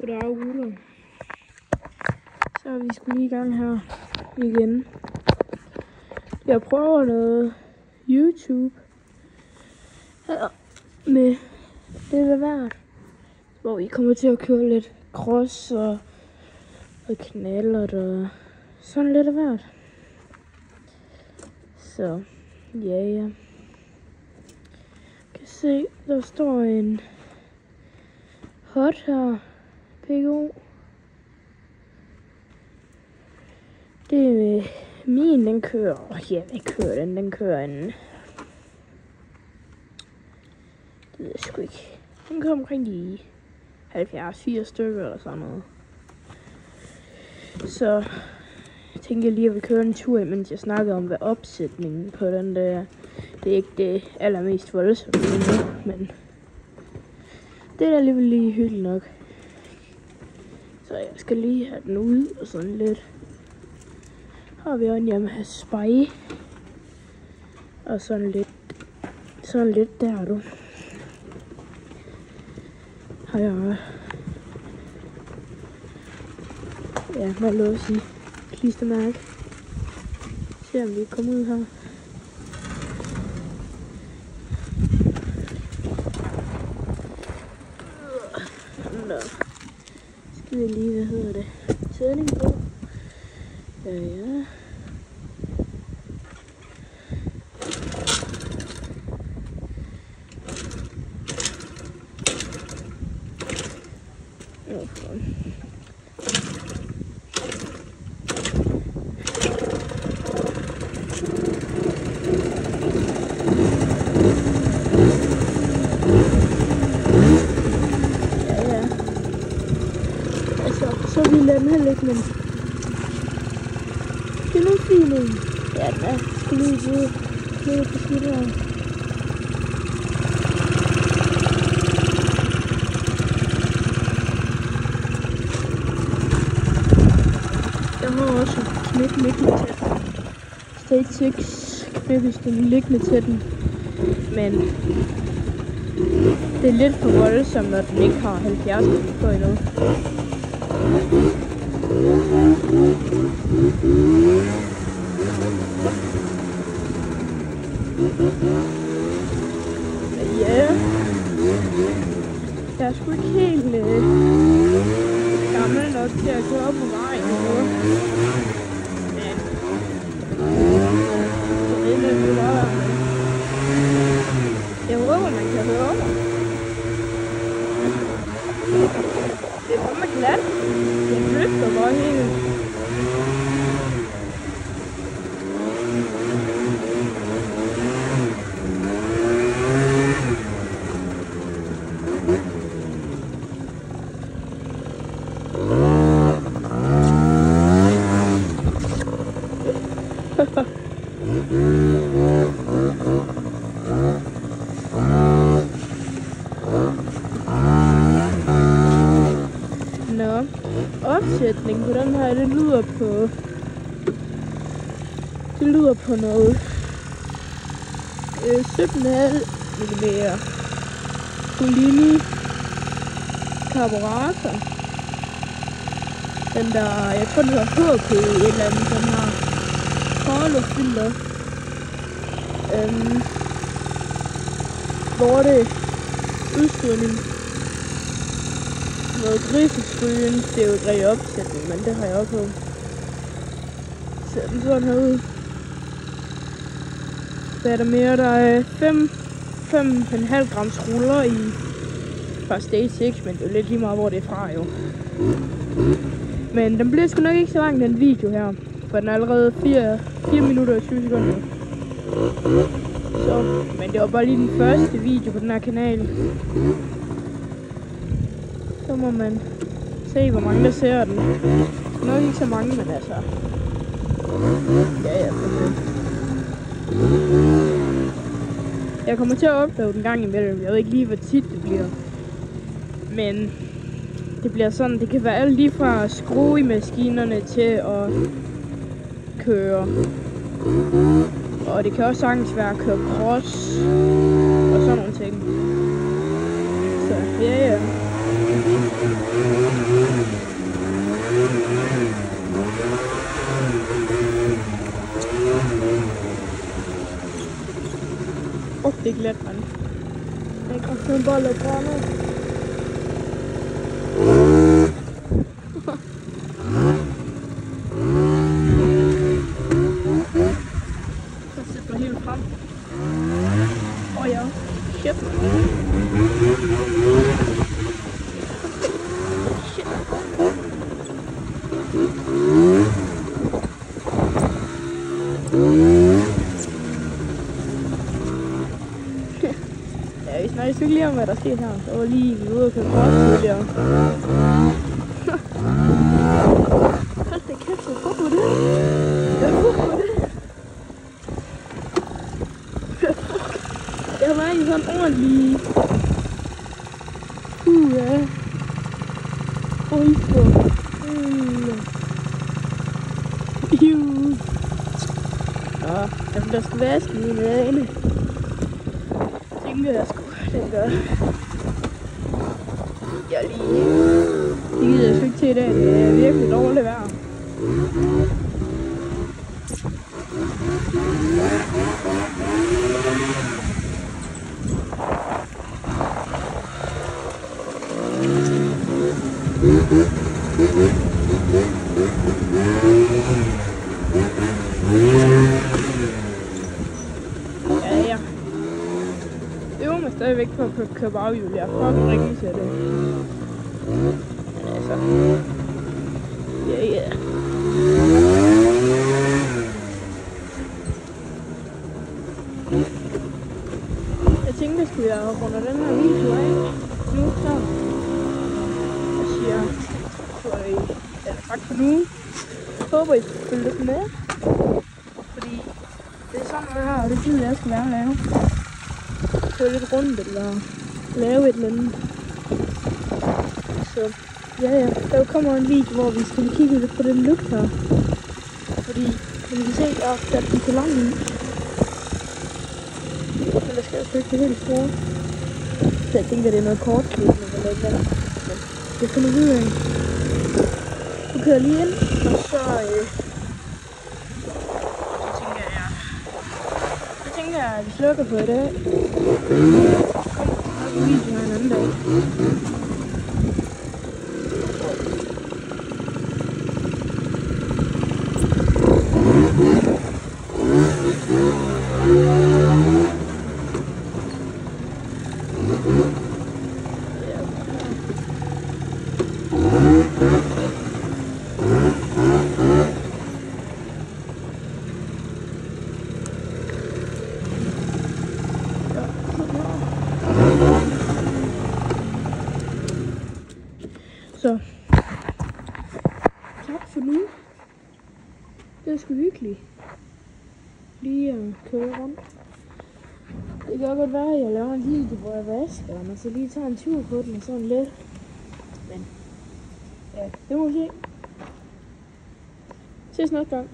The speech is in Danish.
Goddag gutter. Så er vi sgu lige i gang her igen. Jeg prøver noget YouTube her med lidt af hvert, hvor vi kommer til at køre lidt cross og knallert og sådan lidt af hvert. Så ja. Kan se, der står en hot her. PO. Det er min, den kører. Ja, hvad kører den? Den kører en... Det ved jeg sgu ikke. Den kører omkring de 70-80 stykker eller sådan noget. Så jeg tænker lige, at vi kører en tur, mens jeg snakkede om, hvad opsætningen på den der. Det er ikke det allermest voldsomme endnu, men det er da alligevel lige hyggeligt nok. Så jeg skal lige have den ud og sådan lidt. Har vi også en Yamaha Spy. Og sådan lidt der du. Har jeg hvad vil jeg sige? Klistermærke. Se om vi kommer ud her. Skal vi lige, hvad hedder det? Tænding på. Ja. Så vil den heller ikke, men det er noget fint. Ja, den er sgu lige lidt på skidt her. Jeg har også et knæk liggende til den. Stage 6 knækkesten liggende til den, men det er lidt for voldsomt, når den ikke har 70 på endnu. Ja, jeg er sgu ikke helt gammel nok til at køre på vejen nu. Men det er lidt bare. Jeg håber, man kan høre mig. Det er fandme glat. Jeg drifter bare helt. Nå, opsætning på den her, det lyder på noget 17,5 mm Polini karburator. Den der, jeg tror det hedder HP et eller andet, den her Carlo-filter. Hvor det udstødning. Noget griseskryen, det er jo ikke rigtig opsætning, men det har jeg også på. Ser den sådan her ud. Hvad er der mere? Der er 5,5 grams ruller i fra Stage 6, men det er jo lidt lige meget, hvor det er fra jo. Men den bliver sgu nok ikke så lang, den video her, for den er allerede 4 minutter og 20 sekunder. Så, men det var bare lige den første video på den her kanal. Så må man se, hvor mange der ser den. Nok ikke så mange, men altså. Ja. Jeg kommer til at uploade den gang imellem. Jeg ved ikke lige, hvor tit det bliver. Men det bliver sådan, det kan være alt lige fra at skrue i maskinerne til at køre. Og det kan også sagtens være at køre cross og sådan nogle ting. Så ja. lade brænde. Så sætter jeg helt frem. Ja. Shit. Shit. Ja, vi snakker ikke lige om, hvad der sker her. Så var lige vi ude og købe kort tidligere. Hold da kæft, så fuck på det. Jeg fuck på det. Jeg var ikke sådan ordentlig. Ja. Oj, for. Altså, der skal vaske mine øjne. Tænker jeg sgu, den gør. Jeg lige. Det gider jeg sgu ikke til i dag. Det er virkelig dårligt vejr. Ja. Øver mig stadigvæk på at køre baghjul. Jeg er fucking rigtig til det. Men altså. Ja. Jeg tænkte, at jeg runder den her video af. Nu så. Jeg siger tak for nu. Jeg håber, I følger lidt med. Fordi det er sådan noget her, og det gider jeg skal være at lave. Køre lidt rundt eller lave et eller andet. Så ja, der kommer en video, hvor vi skal kigge lidt på den lugt her. Fordi som I kan se, jeg har sat den for langt ud. Men der skal jo ikke det helt store. Så jeg tænker, det er noget kortklip eller et eller andet. Men det finder vi ud af. Nu kører jeg lige ind, og så tænker jeg, at vi slukker på i dag. Så kommer video her en anden dag. Så tak for nu. Det er sgu hyggeligt. Lige at køre rundt. Det kan godt være, at jeg laver en video, hvor jeg vasker den, og så lige tager en tur på den og sådan lidt. Men ja, det må vi se. Ses næste gang.